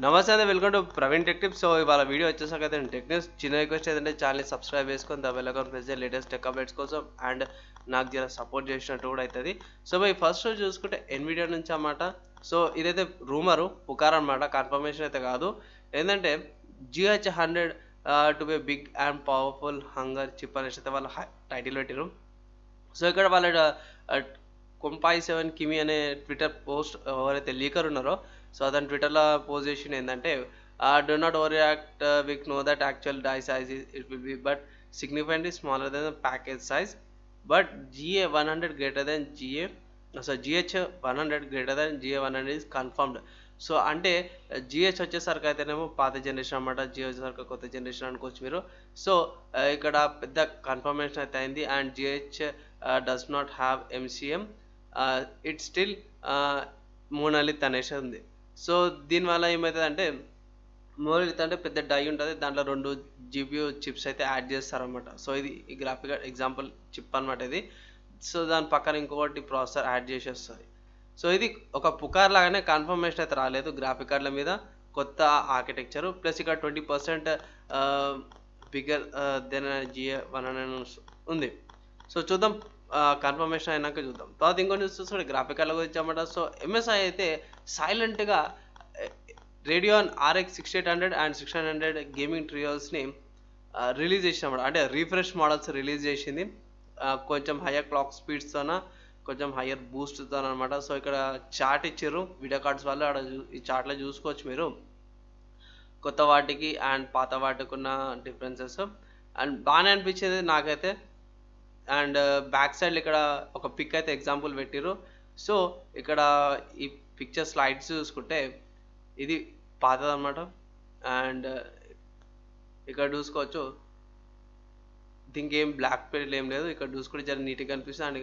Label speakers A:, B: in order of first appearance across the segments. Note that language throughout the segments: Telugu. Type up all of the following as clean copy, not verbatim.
A: నమస్తే అండి, welcome to Praveen tech tips. So ఇవాళ వీడియో వచ్చేసరికి అయితే టెక్ న్యూస్ చిన్న రిక్వెస్ట్ ఏదంటే ఛానల్ని సబ్స్క్రైబ్ చేసుకొని బెల్ ఐకాన్ ప్రెస్ చేసి లేటెస్ట్ టెక్ అప్డేట్స్ కోసం అండ్ నాకు జర సపోర్ట్ చేసినట్టు కూడా అవుతుంది. సో మరి ఫస్ట్ రోజు చూసుకుంటే ఎన్విడియా నుంచి అన్నమాట. సో ఇదైతే రూమరు పుకార్ అనమాట, కన్ఫర్మేషన్ అయితే కాదు. ఏంటంటే GH100 to be big and powerful hunger chip అనేసి అయితే వాళ్ళ టైటిల్ పెట్టారు. సో ఇక్కడ వాళ్ళ కొంపాయి 7 కిమి అనే ట్విట్టర్ పోస్ట్ ఎవరైతే లీకర్ ఉన్నారో సో అతని ట్విట్టర్లో పోస్ట్ చేసింది ఏంటంటే do not over react we know that actual die size it will be but significantly smaller than the package size but GA100 greater than GH100 greater than GA100 is confirmed. So అంటే GH వచ్చేసరికి అయితేనేమో పాత జనరేషన్ అనమాట, GH వచ్చేసరికి కొత్త జనరేషన్ అనుకోవచ్చు మీరు. సో ఇక్కడ పెద్ద కన్ఫర్మేషన్ అయితే అయింది. And GH does not have MCM, it still monolith అనేసి ఉంది. సో దీనివల్ల ఏమవుతుంది అంటే మోనోలిత్ అంటే పెద్ద డై ఉంటుంది, దాంట్లో 2 GPU చిప్స్ అయితే యాడ్ చేస్తారనమాట. సో ఇది ఈ గ్రాఫిక్ ఎగ్జాంపుల్ చిప్ అనమాట ఇది. సో దాని పక్కన ఇంకొకటి ప్రాసెసర్ యాడ్ చేసేస్తుంది. సో ఇది ఒక పుకార్ లాగానే, కన్ఫర్మేషన్ అయితే రాలేదు. గ్రాఫిక్ కార్డుల మీద కొత్త ఆర్కిటెక్చరు ప్లస్ ఇక్కడ 20% బిగ్గర్ దెన్ GA100 ఉంది. సో చూద్దాం, కన్ఫర్మేషన్ అయినాక చూద్దాం. తర్వాత ఇంకో న్యూస్ చూసుకుంటే గ్రాఫిక్ కార్డుల గురించి అన్నమాట. సో MSI అయితే సైలెంట్గా రేడియాన్ RX 6800 అండ్ 600 గేమింగ్ ట్రియోస్ని రిలీజ్ చేసినమాట, అంటే రీఫ్రెష్ మోడల్స్ రిలీజ్ చేసింది. కొంచెం హయ్యర్ క్లాక్ స్పీడ్స్తోన, కొంచెం హయ్యర్ బూస్ట్తో అనమాట. సో ఇక్కడ చార్ట్ ఇచ్చారు వీడియో కార్డ్స్ వల్ల, అక్కడ ఈ చార్ట్లో చూసుకోవచ్చు మీరు కొత్త వాటికి అండ్ పాత వాటికి ఉన్న డిఫరెన్సెస్. అండ్ బాగానే అనిపించేది నాకైతే. అండ్ బ్యాక్ సైడ్ ఇక్కడ ఒక పిక్ అయితే ఎగ్జాంపుల్ పెట్టిరు. సో ఇక్కడ ఈ పిక్చర్ స్లైడ్స్ చూసుకుంటే ఇది పాతదన్నమాట. అండ్ ఇక్కడ చూసుకోవచ్చు దీనికి ఏం బ్లాక్ పేర్లు ఏం లేదు. ఇక్కడ చూసుకుంటే చాలా నీట్గా కనిపిస్తుంది. అండ్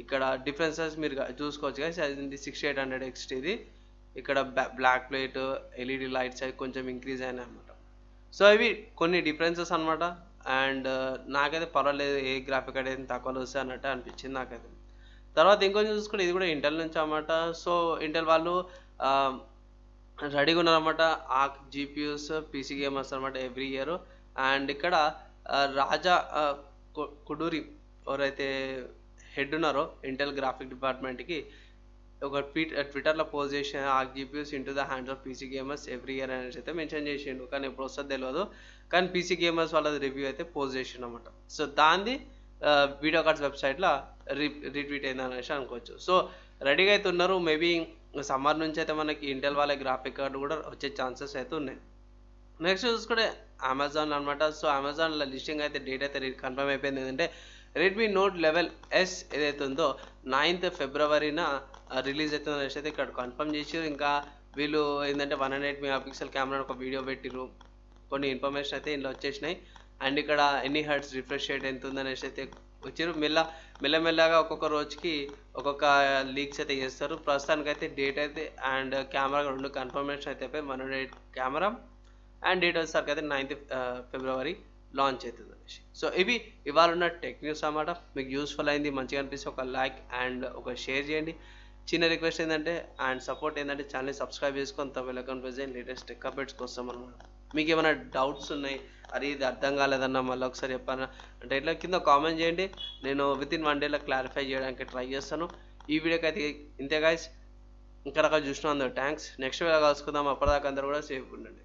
A: ఇక్కడ డిఫరెన్సెస్ మీరు చూసుకోవచ్చు కదా. అది 6800 XT, ఇది ఇక్కడ బ్లాక్ ప్లేట్, LED లైట్స్ అవి కొంచెం ఇంక్రీజ్ అయినాయి అనమాట. సో ఇవి కొన్ని డిఫరెన్సెస్ అనమాట. అండ్ నాకైతే పర్వాలేదు, ఏ గ్రాఫిక్ కార్డ్ అయితే తక్కువలో వస్తే అన్నట్టు అనిపించింది నాకైతే. తర్వాత ఇంకొంచెం చూసుకుంటే ఇది కూడా ఇంటెల్ నుంచి అన్నమాట. సో ఇంటెల్ వాళ్ళు రెడీగా ఉన్నారన్నమాట. ఆ GPUs PC గేమర్స్ అనమాట ఎవ్రీ ఇయర్. అండ్ ఇక్కడ రాజా కుడూరి ఎవరైతే హెడ్ ఉన్నారో ఇంటెల్ గ్రాఫిక్ డిపార్ట్మెంట్కి ఒక ట్విట్టర్లో పోస్ట్ చేసిన ఆ GPUs into the hands of PC gamers every year అనేసి అయితే మెన్షన్ చేసిండు. కానీ ఎప్పుడు వస్తుందో తెలియదు. కానీ PC గేమర్స్ వాళ్ళది రివ్యూ అయితే పోస్ట్ చేసిండు అనమాట. సో దాన్ని వీడియో కార్డ్స్ వెబ్సైట్లో రీట్వీట్ అయింది అనేసి అనుకోవచ్చు. సో రెడీగా అయితే ఉన్నారు. మేబీ సమ్మర్ నుంచి అయితే మనకి ఇంటెల్ వాళ్ళ గ్రాఫిక్ కార్డు కూడా వచ్చే ఛాన్సెస్ అయితే ఉన్నాయి. నెక్స్ట్ చూసుకుంటే అమెజాన్ అనమాట. సో అమెజాన్లో లిస్టింగ్ అయితే డేట్ అయితే కన్ఫర్మ్ అయిపోయింది. ఏంటంటే రెడ్మీ నోట్ 11S ఏదైతే ఉందో 9th ఫిబ్రవరిన రిలీజ్ అవుతుంది అనేసి అయితే ఇక్కడ కన్ఫర్మ్ చేసారు. ఇంకా వీళ్ళు ఏంటంటే 108 మెగాపిక్సెల్ కెమెరా ఒక వీడియో పెట్టిరు, కొన్ని ఇన్ఫర్మేషన్ అయితే ఇందులో వచ్చేసినాయి. అండ్ ఇక్కడ ఎన్ని హెర్ట్జ్ రిఫ్రెష్ రేట్ ఎంత ఉందనేసి అయితే వచ్చారు. మెల్లమెల్లగా ఒక్కొక్క రోజుకి ఒక్కొక్క లీక్స్ అయితే చేస్తారు. ప్రస్తుతానికైతే డేట్ అయితే అండ్ కెమెరా 2 కన్ఫర్మేషన్ అయితే 108 కెమెరా అండ్ డేట్ వచ్చేసరికి అయితే 9th ఫిబ్రవరి లాంచ్ అవుతుంది అనేసి. సో ఇవి ఇవాళ ఉన్న టెక్ న్యూస్ అన్నమాట. మీకు యూస్ఫుల్ అయింది, మంచిగా అనిపిస్తే ఒక లైక్ అండ్ ఒక షేర్ చేయండి. చిన్న రిక్వెస్ట్ ఏంటంటే అండ్ సపోర్ట్ ఏంటంటే ఛానల్ని సబ్స్క్రైబ్ చేసుకొని బెల్ ఐకాన్ ప్రెస్ చేయండి లేటెస్ట్ టెక్ అప్డేట్స్ కోసం అనమాట. మీకు ఏమైనా డౌట్స్ ఉన్నాయి, అది ఇది అర్థం కాలేదన్నా మళ్ళీ ఒకసారి చెప్పాను అంటే ఇట్లా కింద కామెంట్ చేయండి. నేను వితిన్ 1 డేలో క్లారిఫై చేయడానికి ట్రై చేస్తాను. ఈ వీడియోకి అయితే ఇంతే గైస్. ఇంకా రకాలు చూసిన అందరూ థ్యాంక్స్. నెక్స్ట్ వీడియో కలుసుకుందాం. అప్పటిదాకా అందరూ కూడా సేఫ్ ఉండండి.